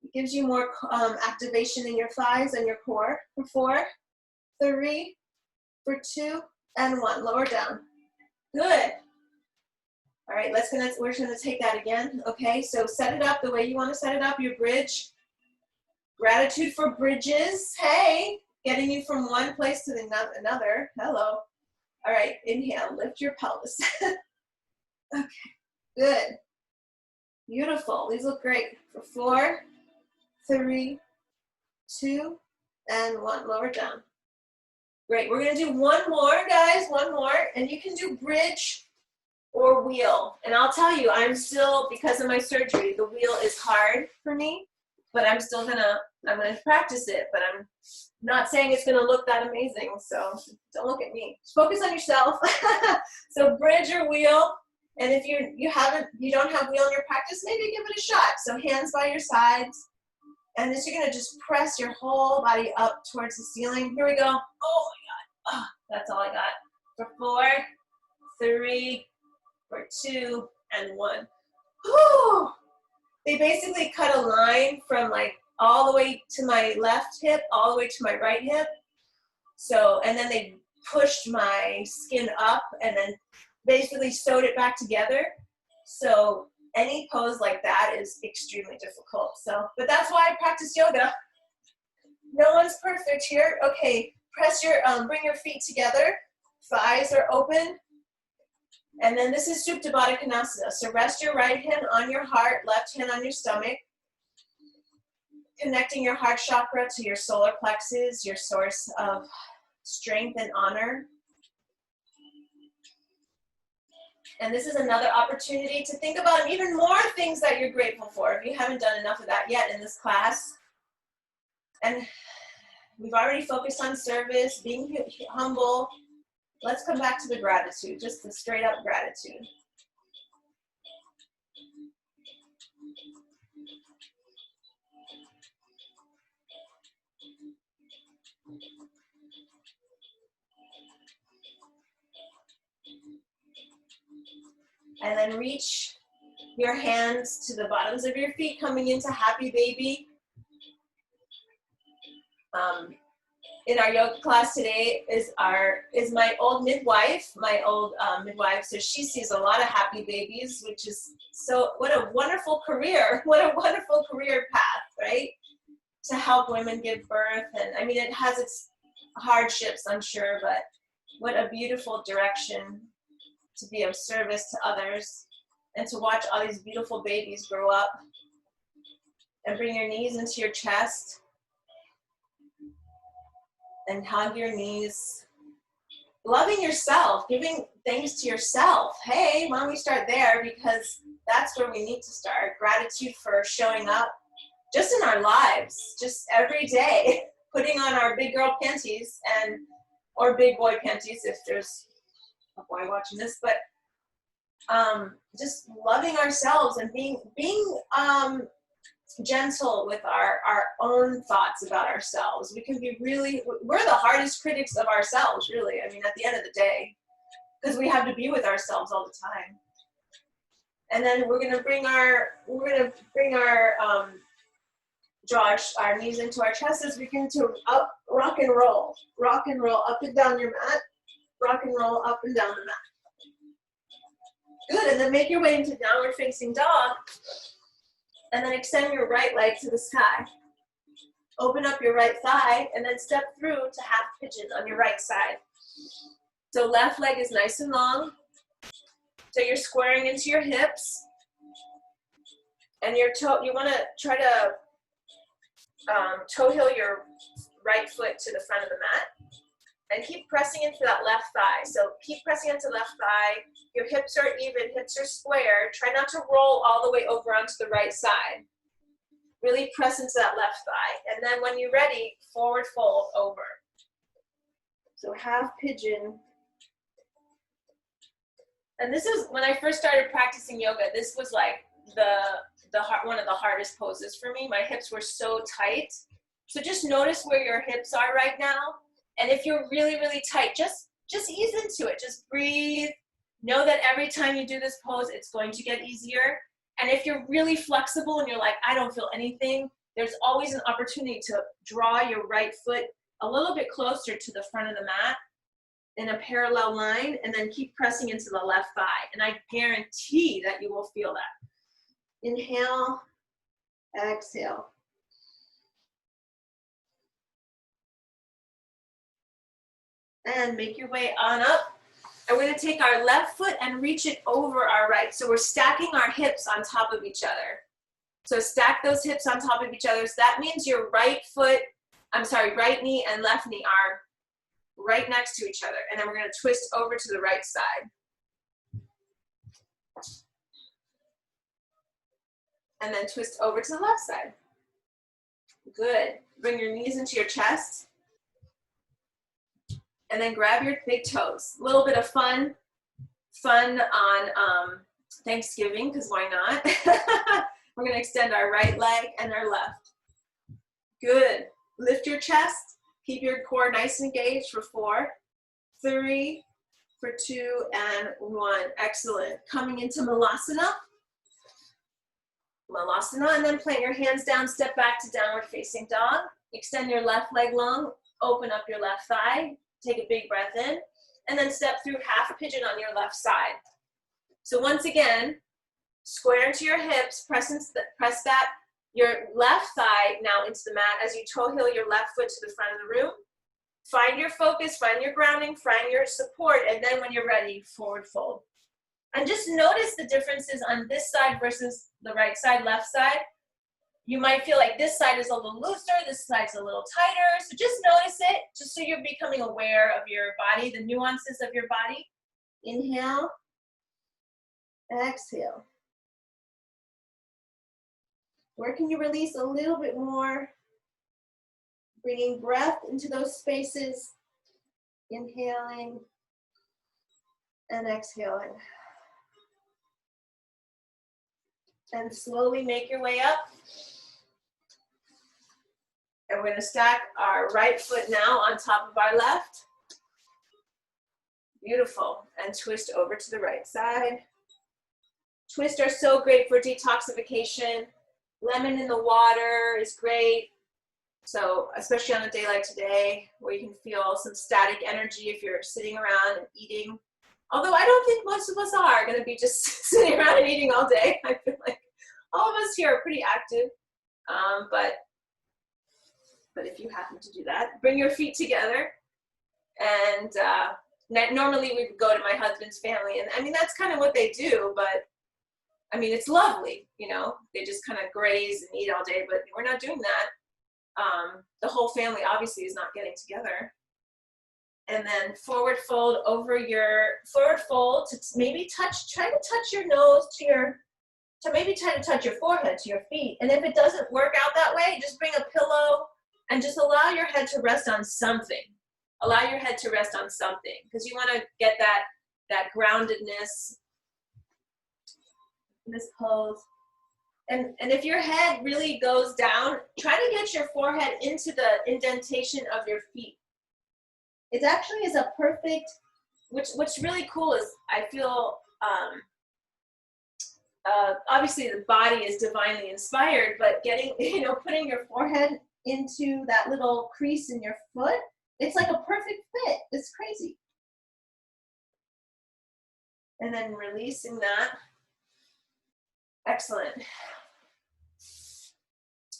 It gives you more activation in your thighs and your core. For 4, 3, for 2, and 1. Lower down. Good. All right, we're just gonna take that again. Okay, so set it up the way you want to set it up. Your bridge. Gratitude for bridges. Hey, getting you from one place to another. Hello. All right, inhale, lift your pelvis. Okay, good. Beautiful. These look great. For 4, 3, 2, and 1. Lower down. Great. We're going to do one more, guys. One more. And you can do bridge or wheel. And I'll tell you, I'm still, because of my surgery, the wheel is hard for me. But I'm going to practice it. But I'm not saying it's going to look that amazing. So don't look at me. Just focus on yourself. So bridge or wheel. And if you don't have wheel in your practice, maybe give it a shot. So hands by your sides. And this, you're gonna just press your whole body up towards the ceiling. Here we go. Oh my God. Oh, that's all I got. For 4, 3, for 2, and 1. Whew. They basically cut a line from like all the way to my left hip, all the way to my right hip. So, and then they pushed my skin up and then basically sewed it back together. So any pose like that is extremely difficult. So, but that's why I practice yoga. No one's perfect here. Okay, press your, bring your feet together. Thighs are open. And then this is Supta Baddha Konasana. So rest your right hand on your heart, left hand on your stomach. Connecting your heart chakra to your solar plexus, your source of strength and honor. And this is another opportunity to think about even more things that you're grateful for if you haven't done enough of that yet in this class. And we've already focused on service, being humble. Let's come back to the gratitude, just the straight up gratitude. And then reach your hands to the bottoms of your feet, coming into happy baby. In our yoga class today is my old midwife, so she sees a lot of happy babies, which is so, what a wonderful career, what a wonderful career path, right? To help women give birth. And I mean, it has its hardships, I'm sure, but what a beautiful direction to be of service to others and to watch all these beautiful babies grow up. And bring your knees into your chest and hug your knees. Loving yourself, giving thanks to yourself. Hey, why don't we start there, because that's where we need to start. Gratitude for showing up just in our lives, just every day, putting on our big girl panties or big boy panties if there's a boy watching this, but just loving ourselves and being gentle with our own thoughts about ourselves. We can be we're the hardest critics of ourselves, really. I mean, at the end of the day, because we have to be with ourselves all the time. And then we're gonna draw our knees into our chest as we begin to rock and roll up and down your mat, rock and roll up and down the mat. Good, and then make your way into downward facing dog. And then extend your right leg to the sky. Open up your right thigh and then step through to half pigeon on your right side. So left leg is nice and long. So you're squaring into your hips. And you want to try to toe heel your right foot to the front of the mat. And keep pressing into that left thigh. So keep pressing into left thigh. Your hips are even, hips are square. Try not to roll all the way over onto the right side. Really press into that left thigh. And then when you're ready, forward fold over. So half pigeon. And this is, when I first started practicing yoga, this was like one of the hardest poses for me. My hips were so tight. So just notice where your hips are right now. And if you're really, really tight, just ease into it. Just breathe. Know that every time you do this pose, it's going to get easier. And if you're really flexible and you're like, I don't feel anything, there's always an opportunity to draw your right foot a little bit closer to the front of the mat in a parallel line, and then keep pressing into the left thigh. And I guarantee that you will feel that. Inhale, exhale. And make your way on up. And we're going to take our left foot and reach it over our right. So we're stacking our hips on top of each other. So stack those hips on top of each other. So that means your right knee and left knee are right next to each other. And then we're going to twist over to the right side. And then twist over to the left side. Good. Bring your knees into your chest. And then grab your big toes. A little bit of fun on Thanksgiving, because why not? We're going to extend our right leg and our left. Good. Lift your chest. Keep your core nice and engaged for 4, 3, for 2, and 1. Excellent. Coming into Malasana. Malasana, and then plant your hands down, step back to downward facing dog. Extend your left leg long, open up your left thigh, take a big breath in, and then step through half pigeon on your left side. So once again, square into your hips, press that your left thigh now into the mat as you toe heel your left foot to the front of the room. Find your focus, find your grounding, find your support, and then when you're ready, forward fold. And just notice the differences on this side versus the right side, left side. You might feel like this side is a little looser, this side's a little tighter. So just notice it, just so you're becoming aware of your body, the nuances of your body. Inhale, exhale. Where can you release a little bit more? Bringing breath into those spaces. Inhaling and exhaling. And slowly make your way up. And we're going to stack our right foot now on top of our left. Beautiful. And twist over to the right side. Twists are so great for detoxification. Lemon in the water is great. So especially on a day like today, where you can feel some static energy if you're sitting around and eating. Although I don't think most of us are going to be just sitting around and eating all day. I feel like all of us here are pretty active. But if you happen to do that, bring your feet together. And normally we would go to my husband's family. And I mean, that's kind of what they do. But I mean, it's lovely. You know, they just kind of graze and eat all day. But we're not doing that. The whole family obviously is not getting together. And then forward fold over your forward fold to maybe try to touch your nose to maybe try to touch your forehead to your feet. And if it doesn't work out that way, just bring a pillow and just allow your head to rest on something. Allow your head to rest on something because you want to get that groundedness in this pose. And if your head really goes down, try to get your forehead into the indentation of your feet. It actually is a perfect, what's really cool is I feel, obviously the body is divinely inspired, but putting your forehead into that little crease in your foot, it's like a perfect fit. It's crazy. And then releasing that. Excellent.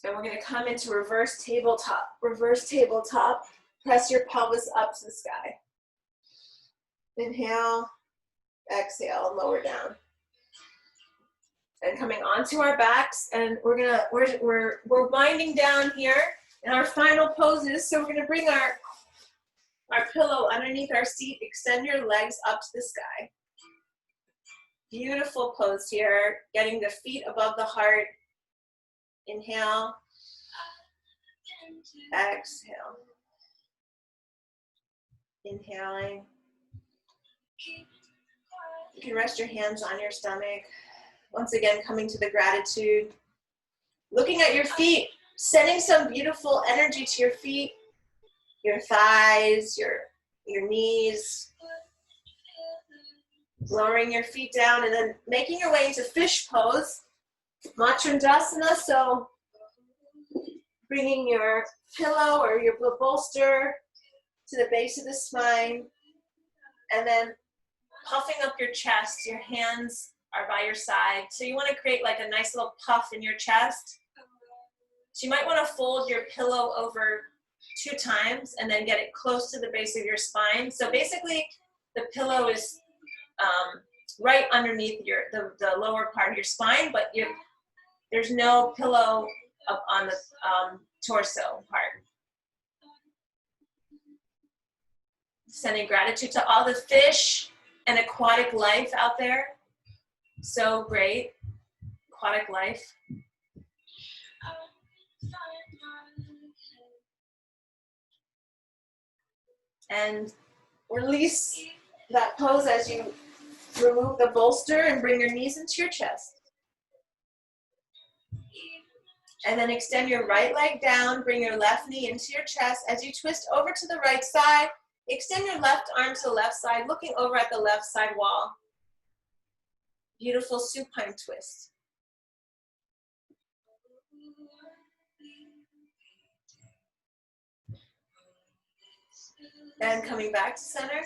And we're going to come into reverse tabletop. Reverse tabletop. Press your pelvis up to the sky. Inhale, exhale, lower down. And coming onto our backs, and we're winding down here in our final poses. So we're going to bring our pillow underneath our seat. Extend your legs up to the sky. Beautiful pose here. Getting the feet above the heart. Inhale, exhale. Inhaling. You can rest your hands on your stomach. Once again, coming to the gratitude. Looking at your feet, sending some beautiful energy to your feet, your thighs, your knees. Lowering your feet down and then making your way into fish pose. Matsyendrasana, so bringing your pillow or your bolster to the base of the spine, and then puffing up your chest. Your hands are by your side. So you want to create like a nice little puff in your chest. So you might want to fold your pillow over 2 times and then get it close to the base of your spine. So basically the pillow is right underneath the lower part of your spine, but there's no pillow up on the torso part. Sending gratitude to all the fish and aquatic life out there. So great, aquatic life. And release that pose as you remove the bolster and bring your knees into your chest. And then extend your right leg down, bring your left knee into your chest. As you twist over to the right side, extend your left arm to the left side, looking over at the left side wall. Beautiful supine twist. And coming back to center.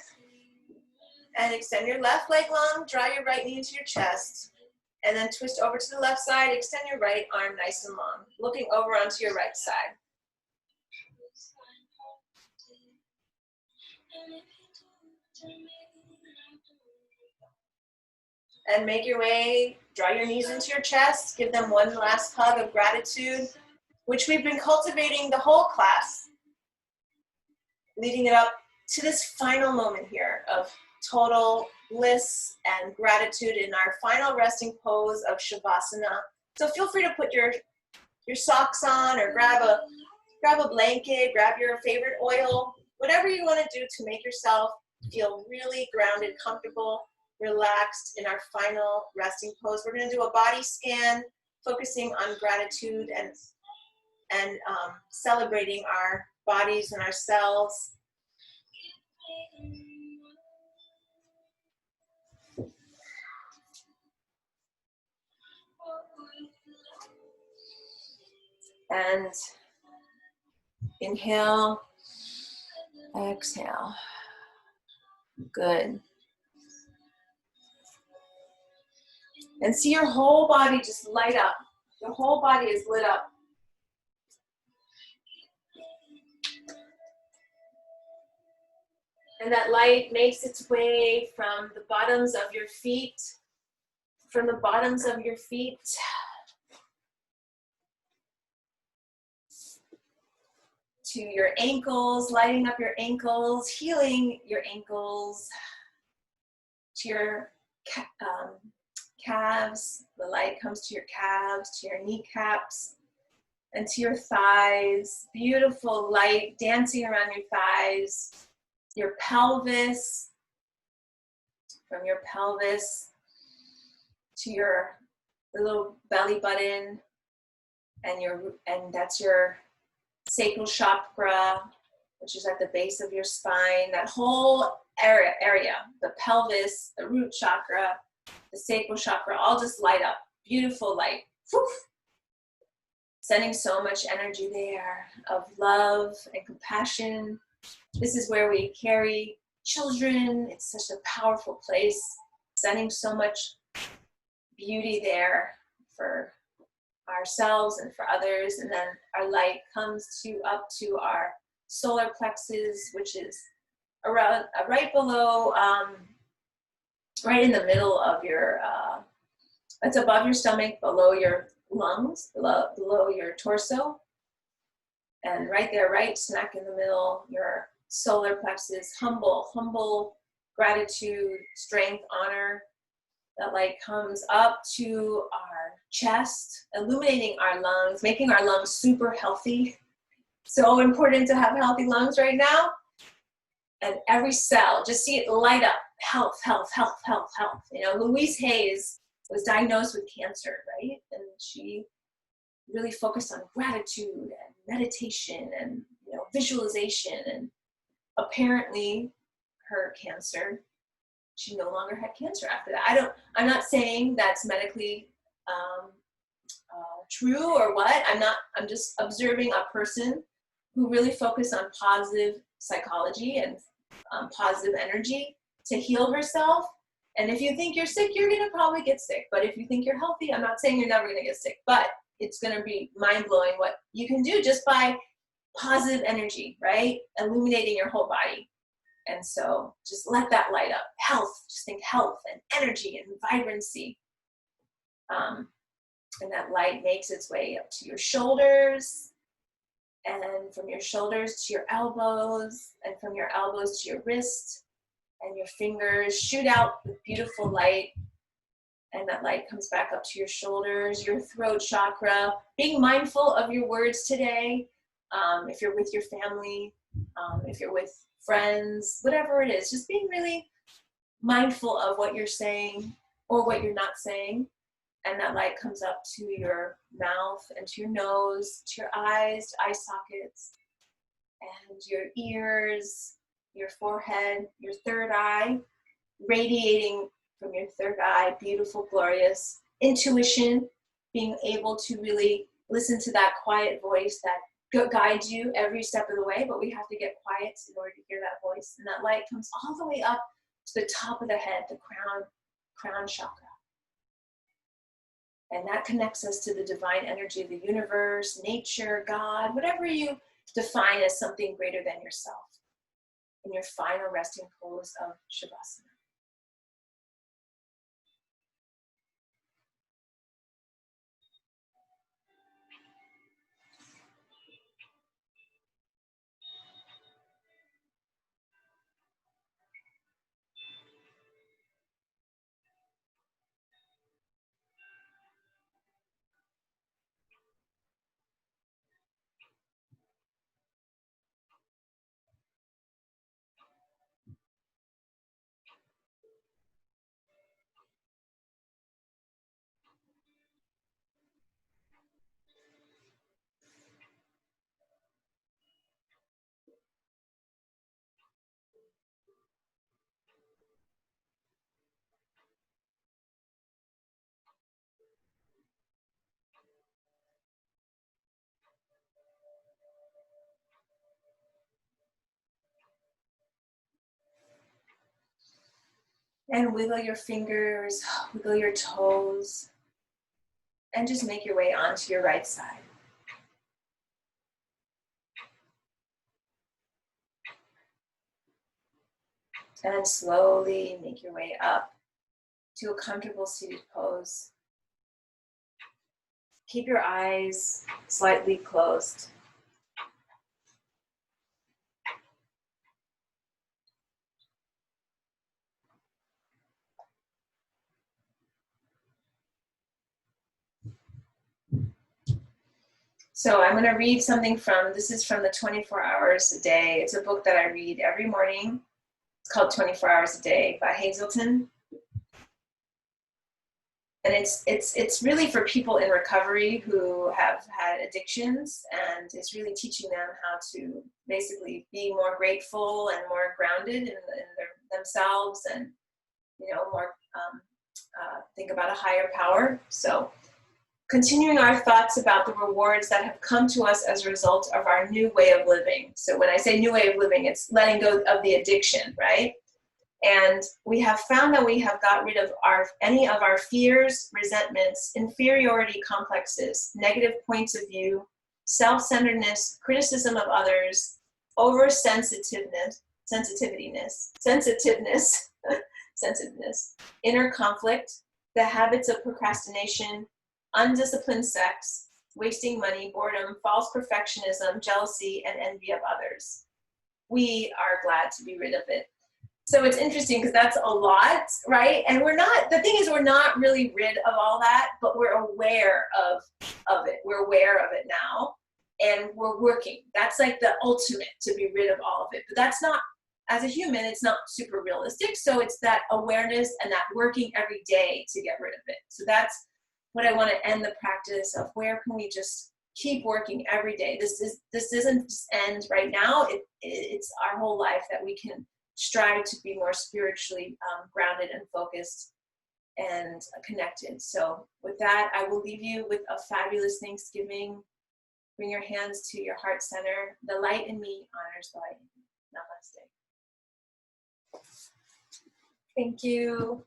And extend your left leg long, draw your right knee into your chest. And then twist over to the left side, extend your right arm nice and long, looking over onto your right side. And make your way, draw your knees into your chest, give them one last hug of gratitude, which we've been cultivating the whole class, leading it up to this final moment here of total bliss and gratitude in our final resting pose of Shavasana. So feel free to put your socks on or grab a blanket, grab your favorite oil, whatever you want to do to make yourself feel really grounded, comfortable, relaxed in our final resting pose. We're going to do a body scan, focusing on gratitude and celebrating our bodies and ourselves. And inhale, exhale. Good. And see your whole body just light up. Your whole body is lit up. And that light makes its way from the bottoms of your feet, to your ankles, lighting up your ankles, healing your ankles, to your calves. The light comes to your calves, to your kneecaps, and to your thighs. Beautiful light dancing around your thighs, your pelvis, from your pelvis to your little belly button, and that's your sacral chakra, which is at the base of your spine. That whole area, the pelvis, the root chakra, the sacral chakra, all just light up. Beautiful light. Whew. Sending so much energy there of love and compassion. This is where we carry children. It's such a powerful place. Sending so much beauty there for ourselves and for others. And then our light comes up to our solar plexus, which is around right below, right in the middle of your, it's above your stomach, below your lungs, below your torso. And right there, right smack in the middle, your solar plexus, humble gratitude, strength, honor. That light comes up to our chest, illuminating our lungs, making our lungs super healthy. So important to have healthy lungs right now. And every cell, just see it light up. Health, health, health, health, health. You know, Louise Hayes was diagnosed with cancer, right? And she really focused on gratitude and meditation and, you know, visualization. And apparently her cancer, she no longer had cancer after that. I'm not saying that's medically true or what. I'm just observing a person who really focused on positive psychology and positive energy to heal herself. And if you think you're sick, you're gonna probably get sick. But if you think you're healthy, I'm not saying you're never gonna get sick, but it's gonna be mind-blowing what you can do just by positive energy, right? Illuminating your whole body. And so just let that light up. Health, just think health and energy and vibrancy. And that light makes its way up to your shoulders, and from your shoulders to your elbows, and from your elbows to your wrists, and your fingers shoot out with beautiful light. And that light comes back up to your shoulders, your throat chakra. Being mindful of your words today. If you're with your family, if you're with friends, whatever it is, just being really mindful of what you're saying or what you're not saying. And that light comes up to your mouth and to your nose, to your eyes, to eye sockets, and your ears, your forehead, your third eye, radiating from your third eye, beautiful, glorious intuition, being able to really listen to that quiet voice that guides you every step of the way, but we have to get quiet in order to hear that voice. And that light comes all the way up to the top of the head, the crown chakra. And that connects us to the divine energy of the universe, nature, God, whatever you define as something greater than yourself, in your final resting pose of Shavasana. And wiggle your fingers, wiggle your toes, and just make your way onto your right side. And slowly make your way up to a comfortable seated pose. Keep your eyes slightly closed. So I'm going to read something this is from the 24 Hours a Day. It's a book that I read every morning. It's called 24 Hours a Day by Hazelden. And it's really for people in recovery who have had addictions, and it's really teaching them how to basically be more grateful and more grounded in themselves, and more think about a higher power. So continuing our thoughts about the rewards that have come to us as a result of our new way of living. So when I say new way of living, it's letting go of the addiction, right? And we have found that we have got rid of any of our fears, resentments, inferiority complexes, negative points of view, self-centeredness, criticism of others, oversensitiveness, sensitiveness, inner conflict, the habits of procrastination, undisciplined sex, wasting money, boredom, false perfectionism, jealousy, and envy of others. We are glad to be rid of it. So it's interesting because that's a lot, right? And we're not really rid of all that, but we're aware of it. We're aware of it now, and we're working. That's like the ultimate, to be rid of all of it. But that's not, as a human, it's not super realistic. So it's that awareness and that working every day to get rid of it. So that's what I want to end the practice of. Where can we just keep working every day? This doesn't just end right now. It's our whole life that we can strive to be more spiritually grounded and focused and connected. So with that, I will leave you with a fabulous Thanksgiving. Bring your hands to your heart center. The light in me honors the light in you. Namaste. Thank you.